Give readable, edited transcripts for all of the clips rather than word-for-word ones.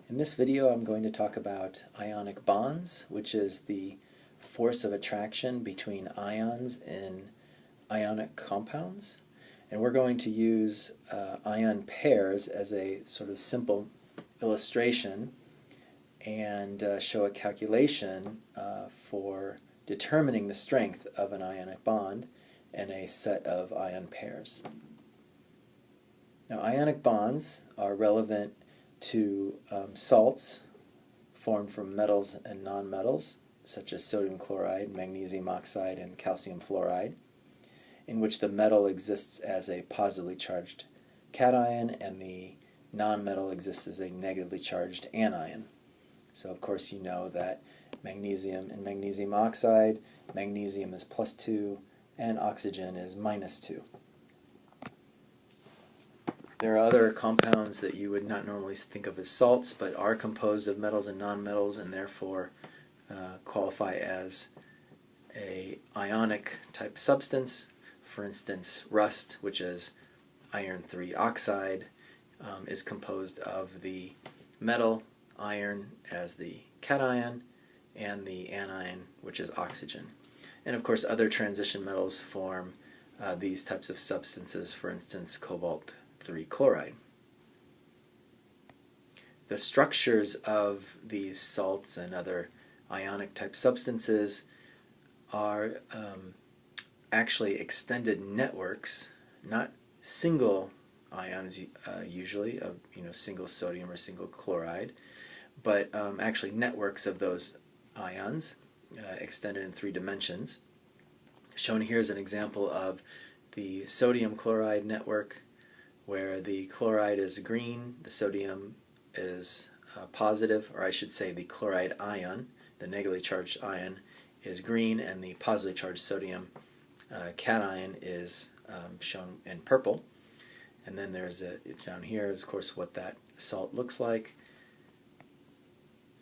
In this video I'm going to talk about ionic bonds, which is the force of attraction between ions in ionic compounds. And we're going to use ion pairs as a sort of simple illustration and show a calculation for determining the strength of an ionic bond in a set of ion pairs. Now, ionic bonds are relevant to salts formed from metals and nonmetals, such as sodium chloride, magnesium oxide, and calcium fluoride, in which the metal exists as a positively charged cation and the nonmetal exists as a negatively charged anion. So of course you know that magnesium and magnesium oxide, magnesium is +2 and oxygen is -2. There are other compounds that you would not normally think of as salts, but are composed of metals and nonmetals and therefore qualify as a ionic type substance. For instance, rust, which is iron 3 oxide, is composed of the metal iron as the cation and the anion, which is oxygen. And of course other transition metals form these types of substances, for instance cobalt-3 chloride. The structures of these salts and other ionic type substances are actually extended networks, not single ions usually of single sodium or single chloride, but actually networks of those ions extended in 3 dimensions. Shown here is an example of the sodium chloride network, where the chloride is green, the sodium is positive, or I should say the chloride ion, the negatively charged ion, is green, and the positively charged sodium cation is shown in purple. And then there's down here is of course what that salt looks like.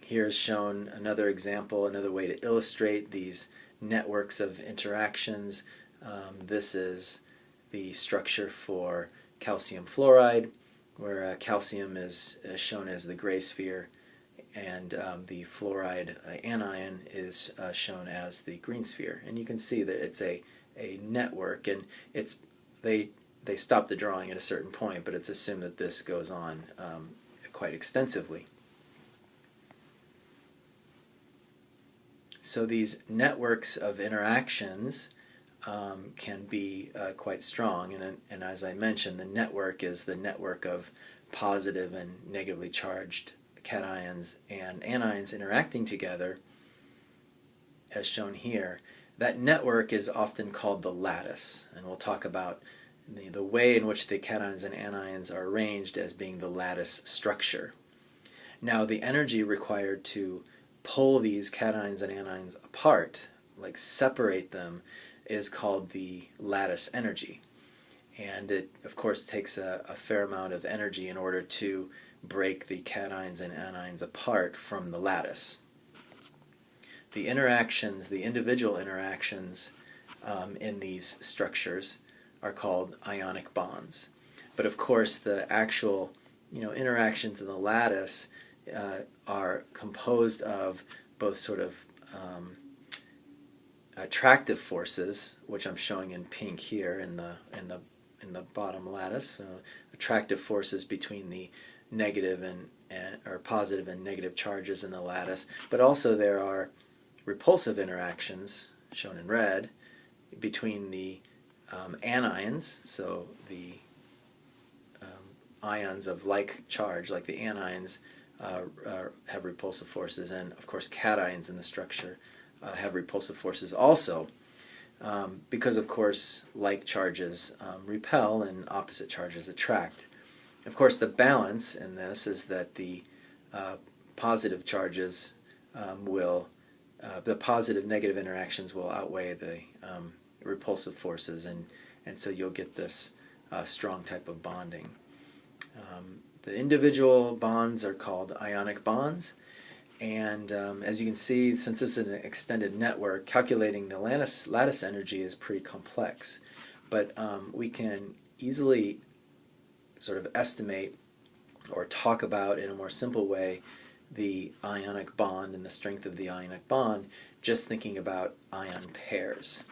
Here is shown another example, another way to illustrate these networks of interactions. This is the structure for calcium fluoride, where calcium is shown as the gray sphere and the fluoride anion is shown as the green sphere. And you can see that it's a network, and they stop the drawing at a certain point, but it's assumed that this goes on quite extensively. So these networks of interactions can be quite strong, and as I mentioned, the network is the network of positive and negatively charged cations and anions interacting together, as shown here. That network is often called the lattice, and we'll talk about the way in which the cations and anions are arranged as being the lattice structure. Now, the energy required to pull these cations and anions apart, like separate them, is called the lattice energy. And it, of course, takes a fair amount of energy in order to break the cations and anions apart from the lattice. The interactions, the individual interactions in these structures are called ionic bonds. But of course the actual interactions in the lattice are composed of both sort of attractive forces, which I'm showing in pink here in the bottom lattice, attractive forces between the negative or positive and negative charges in the lattice, but also there are repulsive interactions, shown in red, between the anions, so the ions of like charge, like the anions, have repulsive forces, and of course cations in the structure have repulsive forces also, because of course like charges repel and opposite charges attract. Of course the balance in this is that the positive charges the positive negative interactions will outweigh the repulsive forces, and so you'll get this strong type of bonding. The individual bonds are called ionic bonds, and as you can see, since this is an extended network, calculating the lattice energy is pretty complex, but we can easily sort of estimate or talk about in a more simple way the ionic bond and the strength of the ionic bond, just thinking about ion pairs.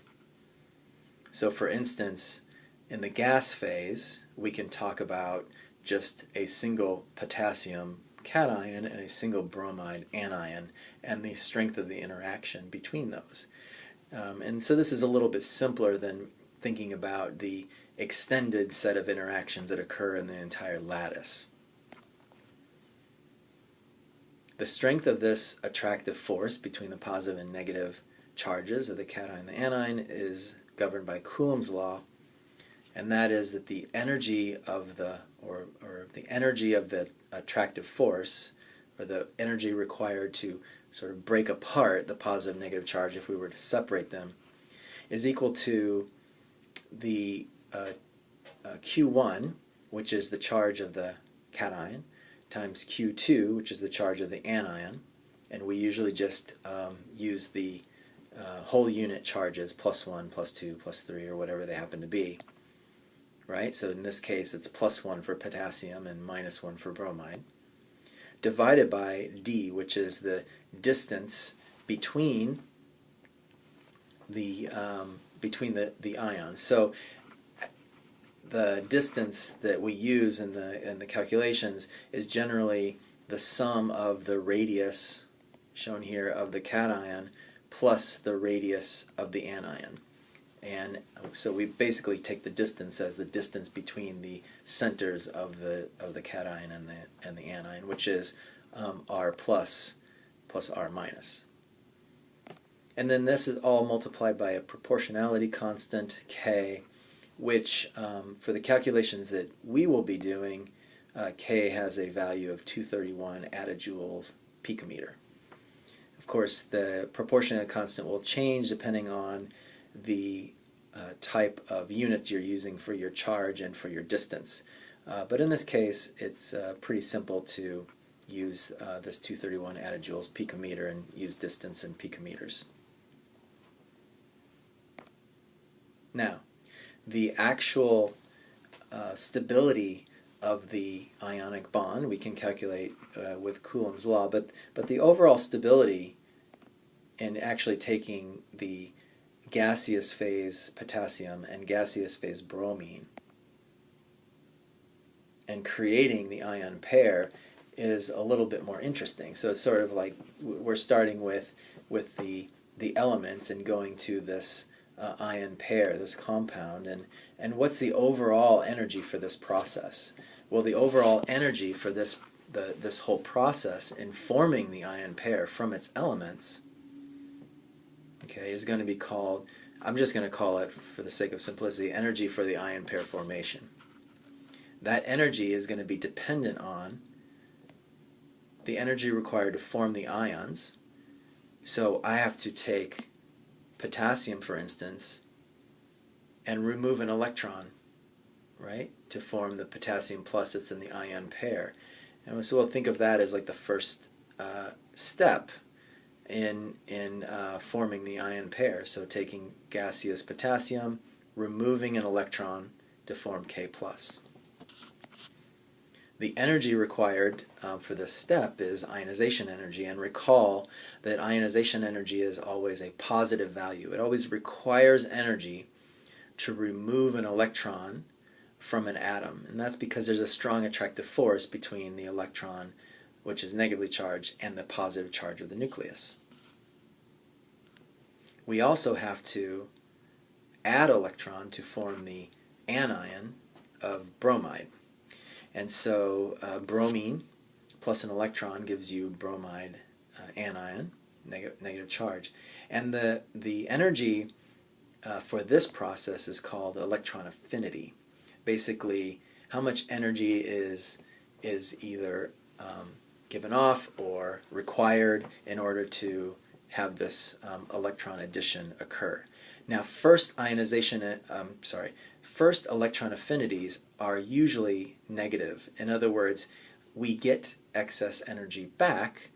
So for instance, in the gas phase, we can talk about just a single potassium cation and a single bromide anion and the strength of the interaction between those. And so this is a little bit simpler than thinking about the extended set of interactions that occur in the entire lattice. The strength of this attractive force between the positive and negative charges of the cation and the anion is governed by Coulomb's law, and that is that the energy of the attractive force, or the energy required to sort of break apart the positive and negative charge if we were to separate them, is equal to the Q1, which is the charge of the cation, times Q2, which is the charge of the anion, and we usually just use the whole unit charges, +1, +2, +3, or whatever they happen to be, right? So in this case it's +1 for potassium and -1 for bromide, divided by D, which is the distance between the ions. So the distance that we use in the calculations is generally the sum of the radius, shown here, of the cation plus the radius of the anion. And so we basically take the distance as the distance between the centers of the cation and the anion, which is R plus R minus. And then this is all multiplied by a proportionality constant, K, which for the calculations that we will be doing, K has a value of 231 attajoules picometer. Of course, the proportionality constant will change depending on the type of units you're using for your charge and for your distance. But in this case, it's pretty simple to use this 231 attajoules picometer and use distance in picometers. Now, the actual stability of the ionic bond we can calculate with Coulomb's law, but the overall stability in actually taking the gaseous phase potassium and gaseous phase bromine and creating the ion pair is a little bit more interesting. So it's sort of like we're starting with the elements and going to this ion pair, this compound, and what's the overall energy for this process? Well, the overall energy for this whole process in forming the ion pair from its elements, okay, is going to be called, I'm just going to call it, for the sake of simplicity, energy for the ion pair formation. That energy is going to be dependent on the energy required to form the ions. So I have to take potassium, for instance, and remove an electron, right, to form the potassium plus that's in the ion pair. And so we'll think of that as like the first step in forming the ion pair. So taking gaseous potassium, removing an electron to form K+. The energy required for this step is ionization energy, and recall that ionization energy is always a positive value. It always requires energy to remove an electron from an atom, and that's because there's a strong attractive force between the electron, which is negatively charged, and the positive charge of the nucleus. We also have to add electron to form the anion of bromide. And so bromine plus an electron gives you bromide anion, negative charge. And the energy for this process is called electron affinity. Basically, how much energy is either given off or required in order to have this electron addition occur. Now, first electron affinities are usually negative. In other words, we get excess energy back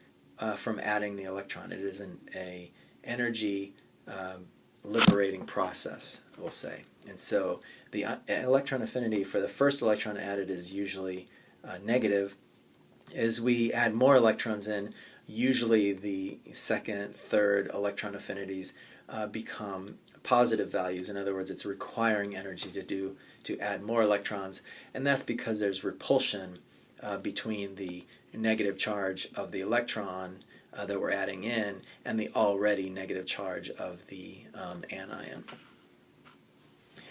from adding the electron. It is an energy liberating process, we'll say. And so the electron affinity for the first electron added is usually negative, as we add more electrons in, usually the second, third electron affinities become positive values. In other words, it's requiring energy to add more electrons, and that's because there's repulsion between the negative charge of the electron that we're adding in and the already negative charge of the anion.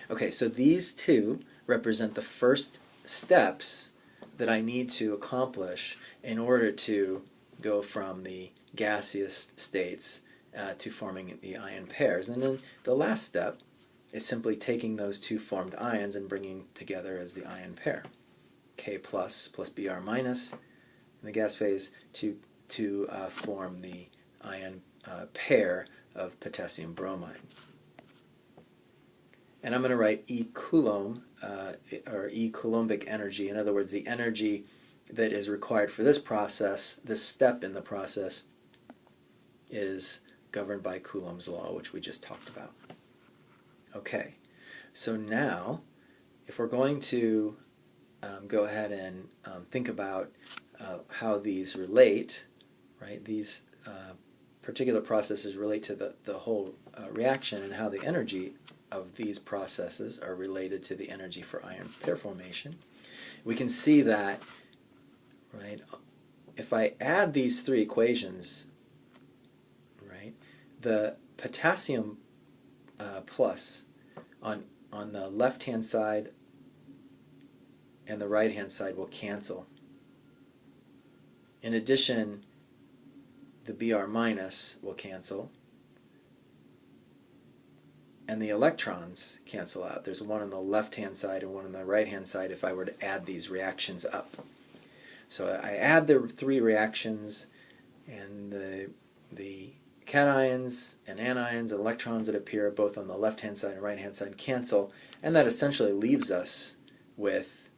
Okay, so these two represent the first steps that I need to accomplish in order to go from the gaseous states to forming the ion pairs. And then the last step is simply taking those two formed ions and bringing together as the ion pair, K plus Br minus in the gas phase to form the ion pair of potassium bromide. And I'm going to write E Coulomb, or E Coulombic energy. In other words, the energy that is required for this process, this step in the process, is governed by Coulomb's law, which we just talked about. Okay, so now, if we're going to go ahead and think about how these relate, right? These particular processes relate to the whole reaction, and how the energy of these processes are related to the energy for ion pair formation. We can see that, right, if I add these three equations, right, the potassium plus on the left-hand side and the right-hand side will cancel. In addition, the Br minus will cancel, and the electrons cancel out. There's one on the left-hand side and one on the right-hand side if I were to add these reactions up. So I add the three reactions, and the cations and anions and electrons that appear both on the left-hand side and right-hand side cancel, and that essentially leaves us with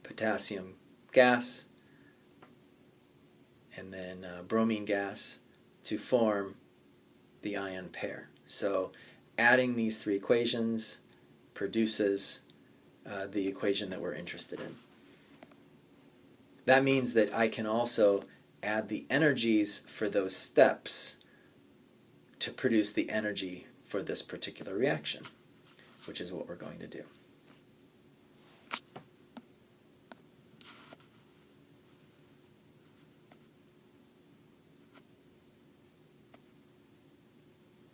potassium gas and then bromine gas to form the ion pair. So adding these three equations produces the equation that we're interested in. That means that I can also add the energies for those steps to produce the energy for this particular reaction, which is what we're going to do.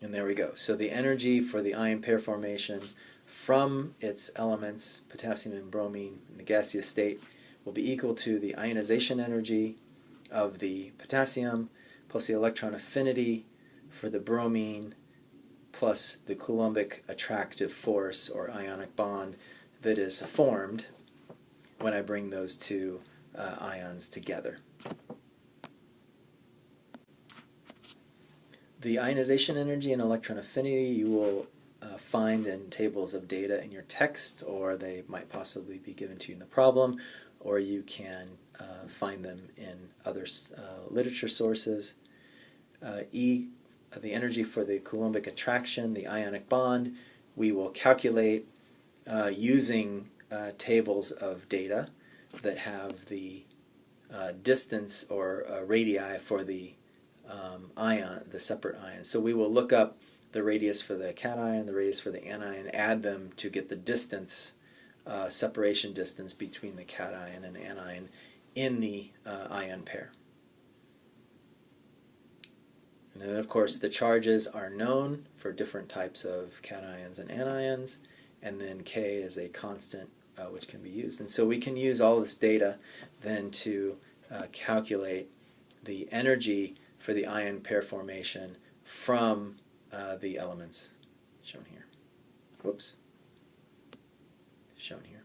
And there we go. So the energy for the ion pair formation from its elements, potassium and bromine, in the gaseous state will be equal to the ionization energy of the potassium plus the electron affinity for the bromine plus the Coulombic attractive force or ionic bond that is formed when I bring those two ions together. The ionization energy and electron affinity you will find in tables of data in your text, or they might possibly be given to you in the problem, or you can find them in other literature sources. The energy for the Coulombic attraction, the ionic bond, we will calculate using tables of data that have the distance or radii for the the separate ions. So we will look up the radius for the cation, the radius for the anion, add them to get the distance, separation distance between the cation and anion in the ion pair. And then, of course, the charges are known for different types of cations and anions, and then K is a constant which can be used. And so we can use all this data then to calculate the energy for the ion pair formation from the elements shown here. Whoops. Shown here.